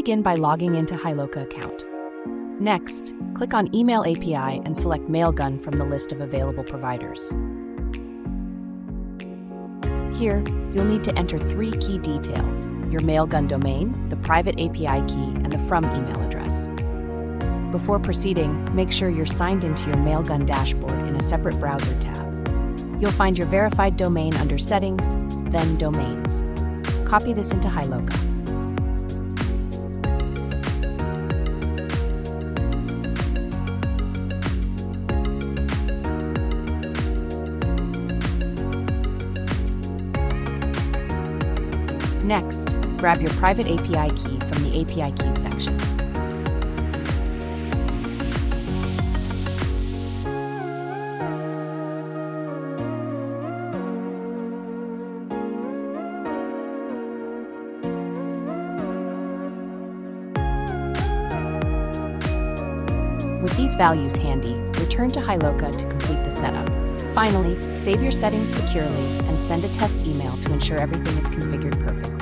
begin by logging into Hyloca account. Next, click on Email API and select Mailgun from the list of available providers. Here, you'll need to enter 3 key details: your Mailgun domain, the private API key, and the from email address. Before proceeding, make sure you're signed into your Mailgun dashboard in a separate browser tab. You'll find your verified domain under Settings, then Domains. Copy this into Hyloca. Next, grab your private API key from the API Keys section. With these values handy, return to Hyloca to complete the setup. Finally, save your settings securely and send a test email to ensure everything is configured perfectly.